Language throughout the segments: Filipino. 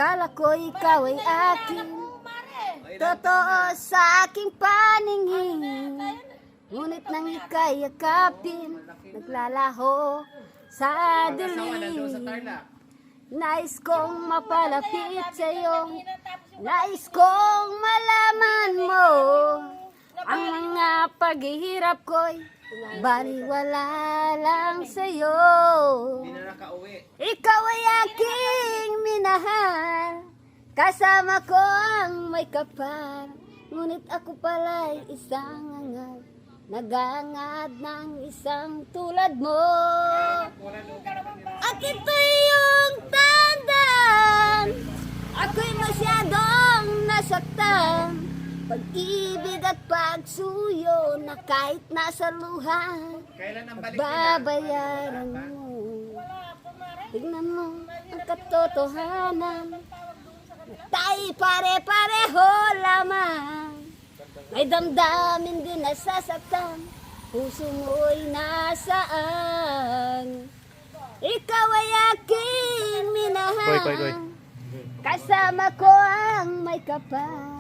Akala ko ikaw ay akin, totoo sa aking paningin. Ngunit nang ika'y yakapin, naglalaho sa dilim. Nais kong mapalapit sa'yo, nais kong malaman mo ang mga paghihirap ko'y baliwala lang sa'yo. Ikaw ay aking minahal, kasama ko ang may kapal. Ngunit ako pala'y isang angal, nagangad ng isang tulad mo. At ito'y yung tandaan, ako'y masyadong nasaktan. Pag-ibig at pagsuyo na kahit nasa luha, babayaran mo. Tignan mo ang katotohanan, tayo pare-pareho lamang. May damdamin din nasasaktan, puso mo'y nasaan. Ikaw ay aking minahal, kasama ko ang may kapal.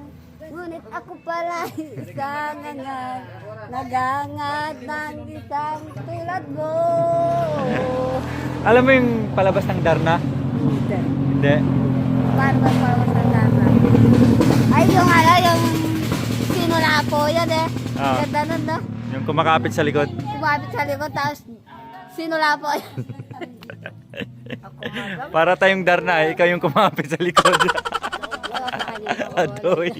Ngunit ako pala isang angal, nagangad ng isang tulad mo. Alam mo yung palabas ng Darna? Hindi. Hindi. Paano ba palabas ng Darna? Ay, yung sinula po yan eh. Ah. Ganda nun, no? Yung kumakapit sa likod. Kumapit sa likod, tapos sinula po yan. Para tayong Darna, ikaw yung kumapit sa likod. Adoy.